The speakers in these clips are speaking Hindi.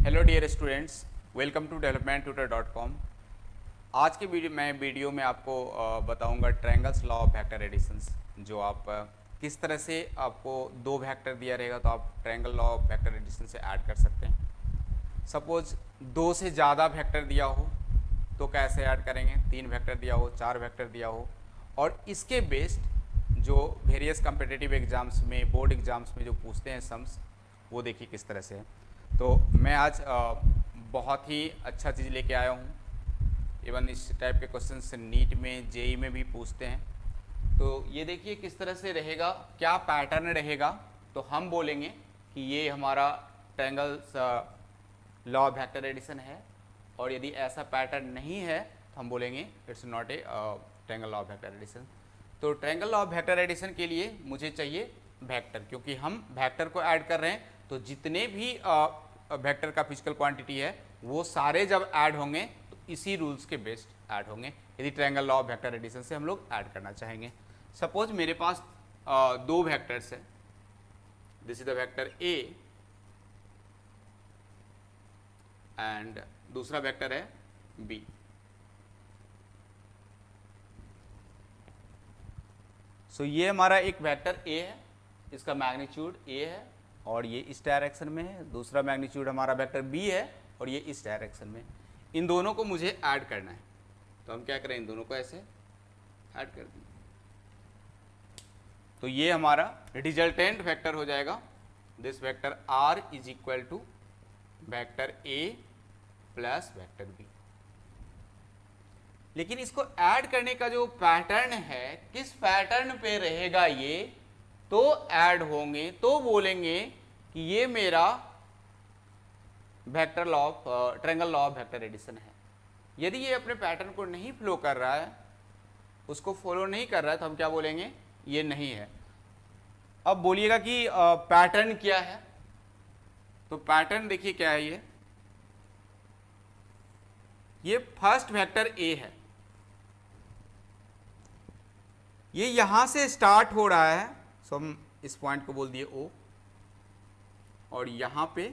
Hello dear students, welcome to developmentutor.com। आज के वीडियो में आपको बताऊंगा triangles law of vector additions. जो आप किस तरह से आपको दो वेक्टर दिया रहेगा तो आप triangle law of vector addition से ऐड कर सकते हैं। सपोज दो से ज़्यादा वेक्टर दिया हो तो कैसे ऐड करेंगे, तीन वेक्टर दिया हो, चार वेक्टर दिया हो, और इसके बेस्ड जो वेरियस कम्पिटिटिव एग्जाम्स में, बोर्ड एग्जाम्स में जो पूछते हैं सम्स, वो देखिए किस तरह से है। तो मैं आज बहुत ही अच्छा चीज़ लेके आया हूँ। इवन इस टाइप के क्वेश्चन नीट में, जेई में भी पूछते हैं। तो ये देखिए किस तरह से रहेगा, क्या पैटर्न रहेगा। तो हम बोलेंगे कि ये हमारा triangles law of vector addition है, और यदि ऐसा पैटर्न नहीं है तो हम बोलेंगे it's not a triangle law of vector addition. तो triangle law of vector addition के लिए मुझे चाहिए वेक्टर, क्योंकि हम वेक्टर को ऐड कर रहे हैं तो जितने भी वेक्टर का फिजिकल क्वांटिटी है वो सारे जब ऐड होंगे तो इसी रूल्स के बेस्ड ऐड होंगे, यदि triangle law of vector addition से हम लोग ऐड करना चाहेंगे। सपोज मेरे पास दो वेक्टर्स है, this is the vector A and दूसरा वेक्टर है बी। सो ये हमारा एक वेक्टर ए है, इसका मैग्नीट्यूड ए है और ये इस डायरेक्शन में है। दूसरा मैग्नीट्यूड हमारा वेक्टर बी है और ये इस डायरेक्शन में। इन दोनों को मुझे ऐड करना है, तो हम क्या करें, इन दोनों को ऐसे ऐड कर दें। तो ये हमारा रिजल्टेंट वेक्टर हो जाएगा। This vector R is equal to vector A plus vector B. लेकिन इसको ऐड करने का जो पैटर्न है, किस पैटर्न पे रहेगा ये, तो ऐड होंगे तो बोलेंगे कि ये मेरा vector law of triangle law of vector addition है। यदि ये अपने पैटर्न को नहीं फ्लो कर रहा है, उसको फॉलो नहीं कर रहा है, तो हम क्या बोलेंगे, ये नहीं है। अब बोलिएगा कि पैटर्न क्या है। तो पैटर्न देखिए क्या है, ये फर्स्ट वेक्टर ए है, ये यहां से स्टार्ट हो रहा है। सो हम इस पॉइंट को बोल दिए ओ, और यहां पे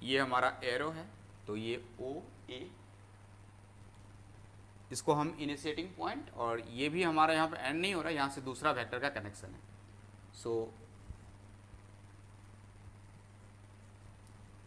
ये हमारा एरो है, तो ये ओ ए, इसको हम इनिशिएटिंग पॉइंट, और ये भी हमारा यहाँ पे एंड नहीं हो रहा, यहाँ से दूसरा वेक्टर का कनेक्शन है। So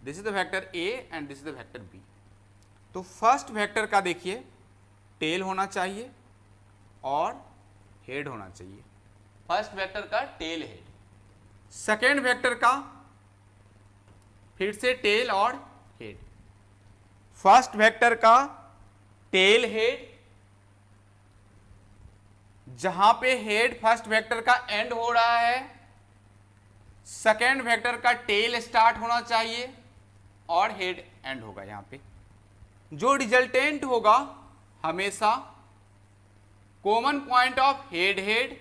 this is the vector A and this is the vector B. तो फर्स्ट वेक्टर का देखिए टेल होना चाहिए और हेड होना चाहिए। फर्स्ट वेक्टर का टेल हेड, सेकेंड वेक्टर का फिर से टेल और हेड। फर्स्ट वेक्टर का टेल हेड, जहां पे हेड फर्स्ट वेक्टर का एंड हो रहा है, सेकेंड वेक्टर का टेल स्टार्ट होना चाहिए और हेड एंड होगा। यहां पे जो रिजल्टेंट होगा हमेशा common point of head head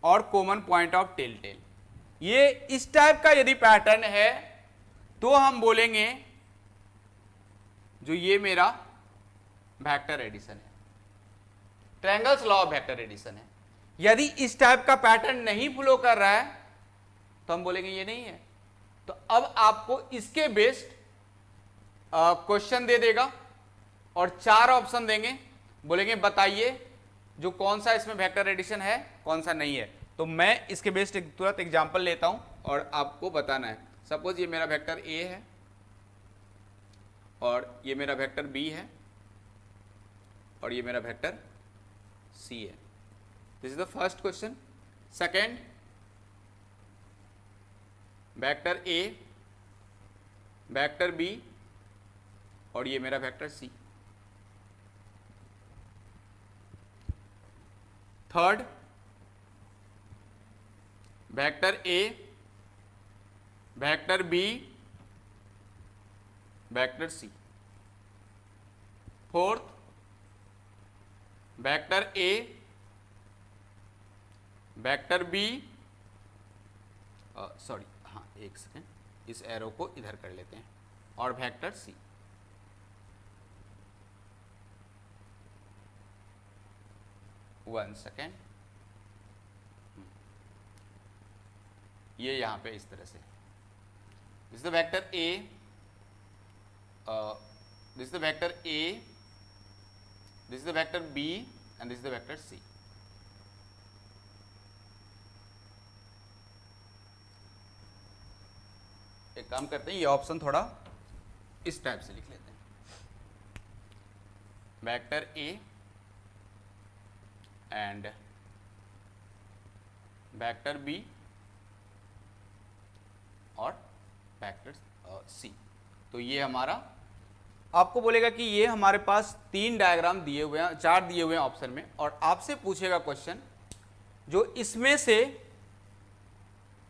और common point of tail tail. ये इस टाइप का यदि पैटर्न है तो हम बोलेंगे जो ये मेरा वेक्टर एडिशन है, triangles law of vector addition है। यदि इस टाइप का पैटर्न नहीं फ्लो कर रहा है तो हम बोलेंगे ये नहीं है। तो अब आपको इसके बेस्ड क्वेश्चन दे देगा और चार ऑप्शन देंगे, बोलेंगे बताइए जो कौन सा इसमें वेक्टर एडिशन है, कौन सा नहीं है। तो मैं इसके बेस्ड एक तुरंत एग्जांपल लेता हूं और आपको बताना है। सपोज ये मेरा वेक्टर ए है और ये मेरा वेक्टर बी है और ये मेरा वेक्टर सी है। This is the first question. Second, vector A, vector B और ये मेरा vector C. Third, vector A, vector B, vector C. Fourth, vector A, vector B, sorry हाँ एक सेकेंड, इस एरो को इधर कर लेते हैं, और वेक्टर सी। वन सेकेंड, ये यहाँ पे इस तरह से। This is the vector A, this is the vector A, this is the vector B and this is the vector C. एक काम करते हैं, ये ऑप्शन थोड़ा इस टाइप से लिख लेते हैं, vector A and vector B और वेक्टर सी। तो ये हमारा, आपको बोलेगा कि ये हमारे पास 3 डायग्राम दिए हुए हैं, 4 दिए हुए हैं ऑप्शन में, और आपसे पूछेगा क्वेश्चन जो इसमें से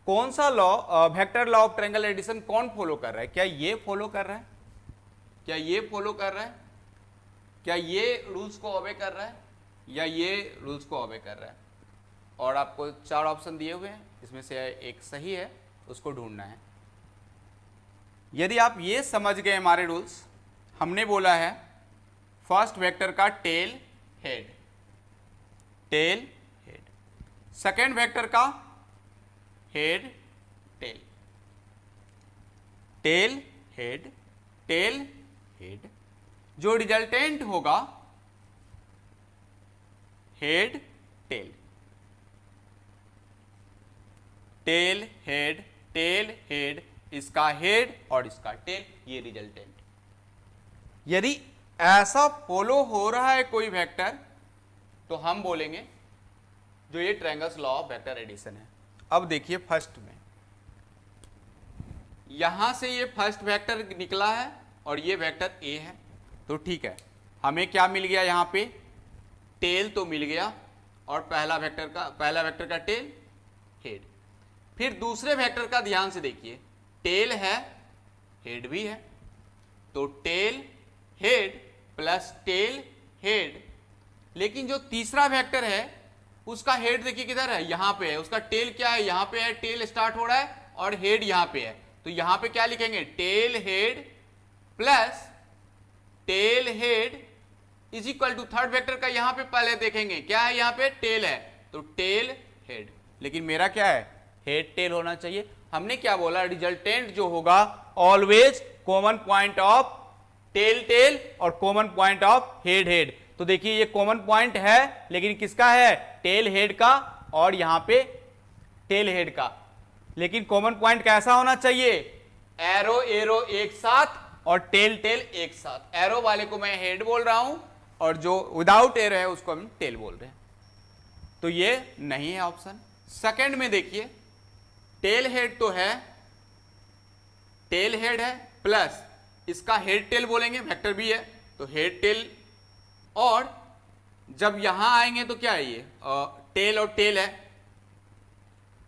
कौन सा law, vector law of triangle addition कौन फॉलो कर रहा है? क्या ये फॉलो कर रहा है, क्या ये फॉलो कर रहा है, क्या ये रूल्स को ओबे कर रहा है, या ये रूल्स को ओबे कर रहा है? और आपको 4 ऑप्शन दिए हुए हैं, इसमें से एक सही है, उसको ढूंढना है। यदि आप ये समझ गए हमारे रूल्स, हमने बोला है फर्स्ट वेक्टर का tail head, tail head, second vector का head tail, tail head, tail head, जो रिजल्टेंट होगा head tail, tail head, tail head, इसका हेड और इसका टेल, ये रिजल्टेंट। यदि ऐसा फॉलो हो रहा है कोई वेक्टर, तो हम बोलेंगे जो ये triangles law of vector addition है। अब देखिए फर्स्ट में, यहां से ये फर्स्ट वेक्टर निकला है और ये वेक्टर ए है, तो ठीक है, हमें क्या मिल गया यहाँ पे? टेल तो मिल गया, और पहला वेक्टर का टेल हेड। फिर दूसरे वेक्टर का ध्यान से देखिए, टेल है, हेड भी है, तो tell head plus tail head. लेकिन जो तीसरा वेक्टर है उसका हेड देखिए किधर है, यहां पे है, उसका टेल क्या है, यहां पे है, टेल स्टार्ट हो रहा है और हेड यहां पे है, तो यहां पे क्या लिखेंगे? Tail head plus tail head is equal to third vector का, यहां पे पहले देखेंगे क्या है, यहां पे टेल है, तो टेल हेड। लेकिन मेरा क्या है? हेड टेल होना चाहिए। हमने क्या बोला? रिजल्टेंट जो होगा always common point of tail tail और common point of head head. तो देखिए ये कॉमन पॉइंट है, लेकिन किसका है? टेल हेड का, और यहां पे टेल हेड का। लेकिन कॉमन पॉइंट कैसा होना चाहिए? एरो एरो एक साथ और टेल टेल एक साथ। एरो वाले को मैं हेड बोल रहा हूं और जो विदाउट एरो है उसको हम टेल बोल रहे हैं, तो ये नहीं है ऑप्शन। सेकंड में देखिए, टेल हेड तो है, टेल हेड है प्लस इसका हेड टेल बोलेंगे, वेक्टर भी है, तो हेड टेल, और जब यहां आएंगे तो क्या है? ये टेल और टेल है,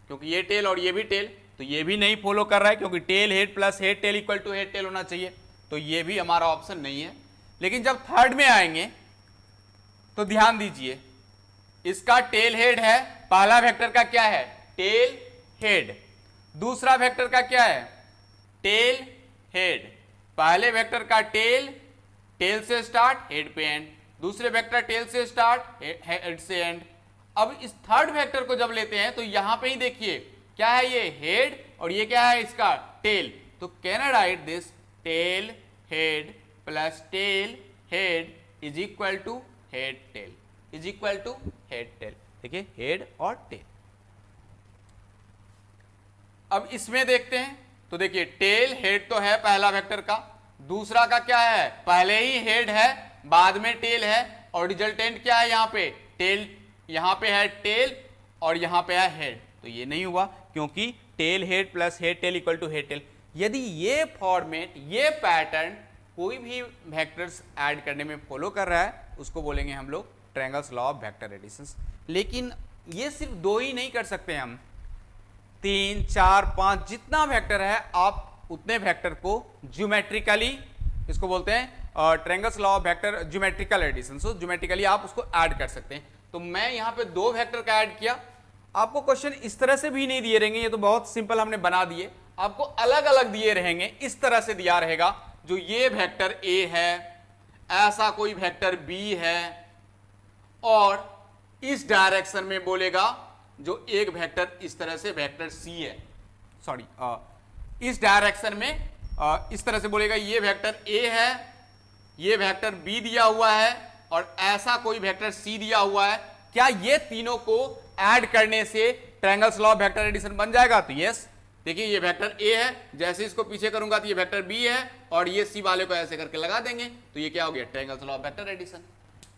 क्योंकि ये टेल और ये भी टेल, तो ये भी नहीं फॉलो कर रहा है, क्योंकि tail head plus head tail equal to head tail होना चाहिए, तो ये भी हमारा ऑप्शन नहीं है। लेकिन जब थर्ड में आएंगे तो ध्यान दीजिए, इसका टेल हेड है, पहला वेक्टर का क्या है? Tail head. दूसरा वेक्टर का क्या है? Tail head. पहले वेक्टर का टेल, टेल से स्टार्ट हेड पे एंड, दूसरे वेक्टर टेल से स्टार्ट हेड से एंड। अब इस थर्ड वेक्टर को जब लेते हैं तो यहां पे ही देखिए क्या है, ये हेड, और ये क्या है? इसका टेल। तो can I write this tail head plus tail head is equal to head tail, is equal to head tail. देखिए हेड और टेल। अब इसमें देखते हैं, तो देखिए टेल हेड तो है पहला वेक्टर का, दूसरा का क्या है? पहले ही हेड है, बाद में टेल है, और रिजल्टेंट क्या है? यहां पे टेल, यहां पे है टेल और यहां पे है हेड, तो ये नहीं हुआ, क्योंकि tail head plus head tail equal to head tail. यदि ये फॉर्मेट, ये पैटर्न कोई भी वेक्टर्स ऐड करने में फॉलो कर रहा है, उसको बोलेंगे हम लोग triangles law of vector additions. लेकिन ये सिर्फ 2 ही नहीं कर सकते हम, 3, 4, 5 जितना वेक्टर है, आप उतने वेक्टर को ज्योमेट्रिकली, इसको बोलते हैं triangles law of vector geometrical addition, so geometrically आप उसको ऐड कर सकते हैं। तो मैं यहां पे 2 वेक्टर का ऐड किया। आपको क्वेश्चन इस तरह से भी नहीं दिए रहेंगे, ये तो बहुत सिंपल हमने बना दिए, आपको अलग अलग दिए रहेंगे। इस तरह से दिया रहेगा, जो ये वेक्टर ए है, ऐसा कोई वेक्टर बी है, और इस डायरेक्शन में बोलेगा जो एक वेक्टर इस तरह से वेक्टर सी है, सॉरी इस डायरेक्शन में इस तरह से बोलेगा ये वेक्टर ए है, ये वेक्टर बी दिया हुआ है और ऐसा कोई वेक्टर सी दिया हुआ है, क्या ये तीनों को ऐड करने से triangles law of vector addition बन जाएगा? तो यस। देखिए ये वेक्टर ए है, जैसे इसको पीछे करूंगा तो ये वेक्टर बी है और ये सी वाले को ऐसे करके लगा देंगे तो ये क्या हो गया? Triangles law of vector addition.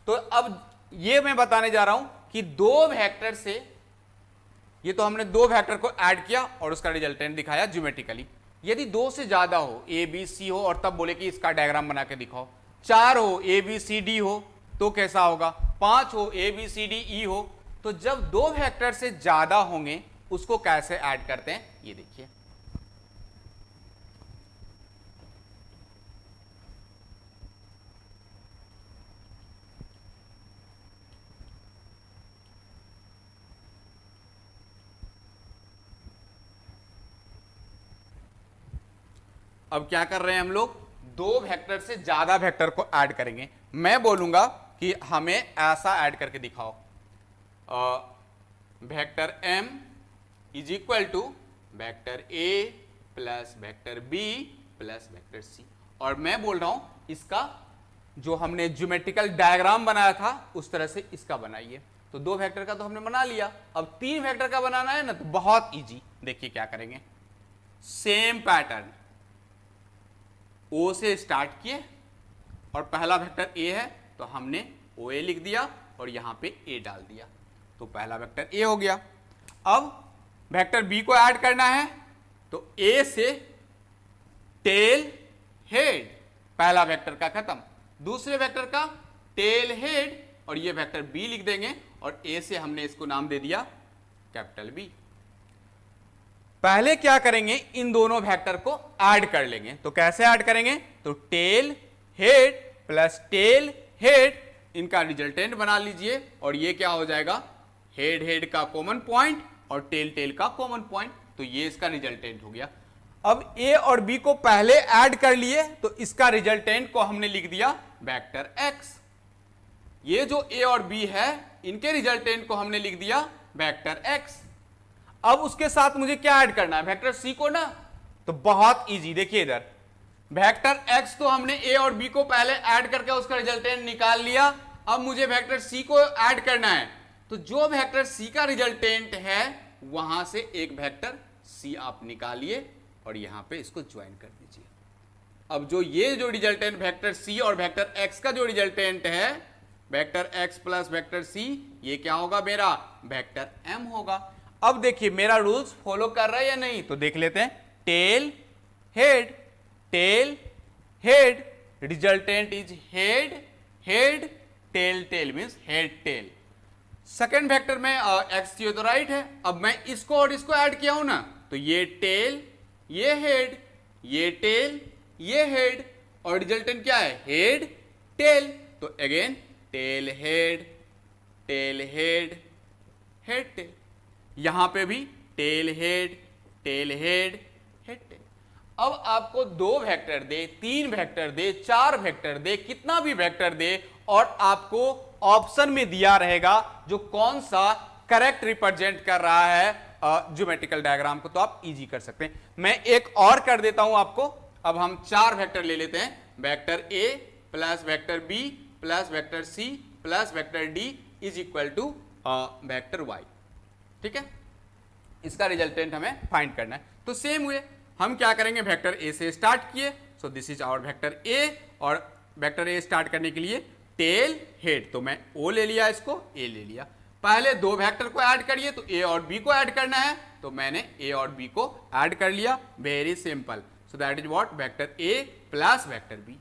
तो अब ये मैं बताने जा रहा हूं कि दो वेक्टर से, ये तो हमने दो वेक्टर को ऐड किया और उसका रिजल्टेंट दिखाया ज्योमेट्रिकली। यदि दो से ज्यादा हो, ए बी सी हो, और तब बोले कि इसका डायग्राम बना के दिखाओ, चार हो, ए बी सी डी हो, तो कैसा होगा? पांच हो, ए बी सी डी ई हो, तो जब दो वेक्टर से ज्यादा होंगे उसको कैसे ऐड करते हैं ये देखिए। अब क्या कर रहे हैं हम लोग? दो वेक्टर से ज्यादा वेक्टर को ऐड करेंगे। मैं बोलूंगा कि हमें ऐसा ऐड करके दिखाओ, vector m is equal to vector a plus vector b plus vector c, और मैं बोल रहा हूं इसका जो हमने ज्योमेट्रिकल डायग्राम बनाया था उस तरह से इसका बनाइए। तो दो वेक्टर का तो हमने बना लिया, अब तीन वेक्टर का बनाना है ना, तो बहुत इजी। देखिए क्या करेंगे, सेम पैटर्न, O से स्टार्ट किए और पहला वेक्टर A है तो हमने OA लिख दिया और यहां पे A डाल दिया, तो पहला वेक्टर A हो गया। अब वेक्टर B को ऐड करना है तो A से टेल हेड, पहला वेक्टर का खत्म, दूसरे वेक्टर का टेल हेड और ये वेक्टर B लिख देंगे और A से हमने इसको नाम दे दिया कैपिटल B। पहले क्या करेंगे, इन दोनों वेक्टर को ऐड कर लेंगे। तो कैसे ऐड करेंगे? तो tell head plus tail head, इनका रिजल्टेंट बना लीजिए और ये क्या हो जाएगा? हेड हेड का कॉमन पॉइंट और टेल टेल का कॉमन पॉइंट, तो ये इसका रिजल्टेंट हो गया। अब ए और बी को पहले ऐड कर लिए तो इसका रिजल्टेंट को हमने लिख दिया वेक्टर एक्स। ये जो ए और बी है इनके रिजल्टेंट को हमने लिख दिया वेक्टर एक्स। अब उसके साथ मुझे क्या ऐड करना है? वेक्टर सी को ना, तो बहुत इजी। देखिए इधर वेक्टर एक्स तो हमने ए और बी को पहले ऐड करके उसका रिजल्टेंट निकाल लिया, अब मुझे वेक्टर सी को ऐड करना है। तो जो वेक्टर सी का रिजल्टेंट है वहां से एक वेक्टर सी आप निकालिए और यहां पे इसको ज्वाइन कर दीजिए। अब जो ये जो रिजल्टेंट वेक्टर सी और वेक्टर एक्स का जो रिजल्टेंट है vector X plus vector C, ये क्या होगा? मेरा वेक्टर एम होगा। अब देखिए मेरा रूल्स फॉलो कर रहा है या नहीं, तो देख लेते हैं। Tail head, tail head, resultant is head head, tail tail means head tail. Second vector में एक्स थी तो राइट है, अब मैं इसको और इसको ऐड किया हूं ना, तो ये टेल, ये हेड, ये टेल, ये हेड, और रिजल्टेंट क्या है? Head tail. तो again tail head, tail head, head tail. यहां पे भी tail head, tail head, head tail. अब आपको दो वेक्टर दे, तीन वेक्टर दे, चार वेक्टर दे, कितना भी वेक्टर दे, और आपको ऑप्शन में दिया रहेगा जो कौन सा करेक्ट रिप्रेजेंट कर रहा है ज्योमेट्रिकल डायग्राम को, तो आप इजी कर सकते हैं। मैं एक और कर देता हूं आपको। अब हम चार वेक्टर ले लेते हैं, vector A plus vector B plus vector C plus vector D is equal to vector Y. ठीक है, इसका रिजल्टेंट हमें फाइंड करना है। तो सेम वे हम क्या करेंगे, वेक्टर ए से स्टार्ट किए, so this is our vector A, और वेक्टर ए स्टार्ट करने के लिए टेल हेड, तो मैं ओ ले लिया, इसको ए ले लिया। पहले दो वेक्टर को ऐड करिए, तो ए और बी को ऐड करना है, तो मैंने ए और बी को ऐड कर लिया। Very simple, so that is what, vector A plus vector B.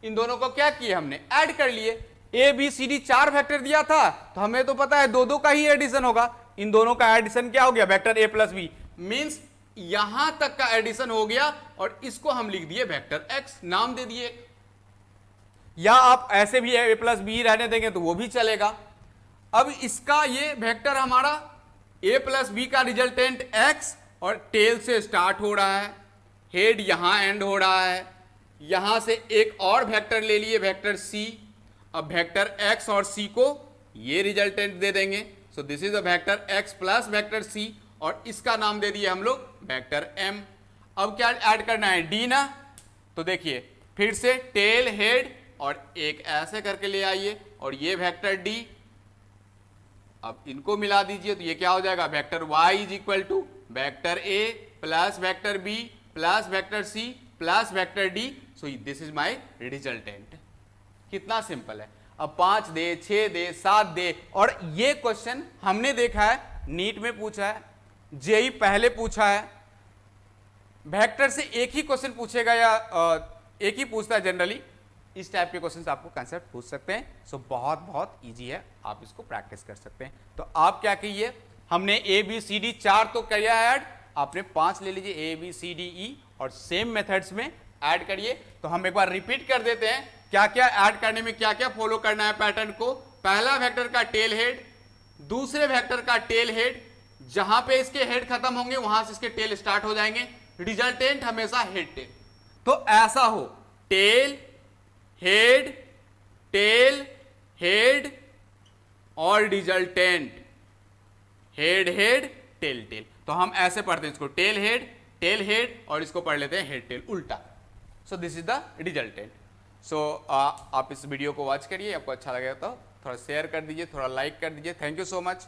इन दोनों को क्या किए हमने? ऐड कर लिए। ए बी सी डी चार वेक्टर दिया था, तो हमें तो पता है दो दो का ही एडिशन होगा। इन दोनों का एडिशन क्या हो गया? Vector A plus B, means यहां तक का एडिशन हो गया, और इसको हम लिख दिए वेक्टर एक्स, नाम दे दिए। या आप ऐसे भी ए प्लस बी रहने देंगे तो वो भी चलेगा। अब इसका ये वेक्टर हमारा ए प्लस बी का रिजल्टेंट एक्स, और टेल से स्टार्ट हो रहा है, हेड यहां एंड हो रहा है, यहां से एक और वेक्टर ले लिए वेक्टर सी। अब वेक्टर एक्स और सी को ये रिजल्टेंट दे देंगे, so this is a vector X plus vector C, और इसका नाम दे दिए हम लोग वेक्टर एम। अब क्या ऐड करना है, डी ना, तो देखिए फिर से टेल हेड और एक ऐसे करके ले आइए और ये वेक्टर डी, अब इनको मिला दीजिए तो ये क्या हो जाएगा, vector y is equal to vector A plus vector B plus vector C plus vector D, so this is my resultant. कितना सिंपल है। अब 5 दे, 6 दे, 7 दे, और ये क्वेश्चन हमने देखा है नीट में पूछा है, जेई पहले पूछा है, वेक्टर से एक ही क्वेश्चन पूछेगा या एक ही पूछता है जनरली, इस टाइप के क्वेश्चंस आपको कंसेप्ट पूछ सकते हैं। सो बहुत बहुत इजी है, आप इसको प्रैक्टिस कर सकते हैं। तो आप क्या कीजिए, हमने ए बी सी डी 4 तो किया ऐड, आपने 5 ले लीजिए, ए बी सी डी ई, और सेम मेथड्स में ऐड करिए। तो हम एक बार रिपीट कर देते हैं क्या क्या ऐड करने में क्या क्या फॉलो करना है पैटर्न को। पहला वेक्टर का टेल हेड, दूसरे वेक्टर का टेल हेड, जहां पे इसके हेड खत्म होंगे वहां से इसके टेल स्टार्ट हो जाएंगे, रिजल्टेंट हमेशा हेड टेल। तो ऐसा हो टेल हेड टेल हेड और resultant head head tail tail. तो हम ऐसे पढ़ते हैं इसको, टेल हेड और इसको पढ़ लेते हैं हेड टेल उल्टा। So this is the resultant. सो आप इस वीडियो को वॉच करिए, आपको अच्छा लगेगा तो थोड़ा शेयर कर दीजिए, थोड़ा लाइक कर दीजिए। Thank you so much.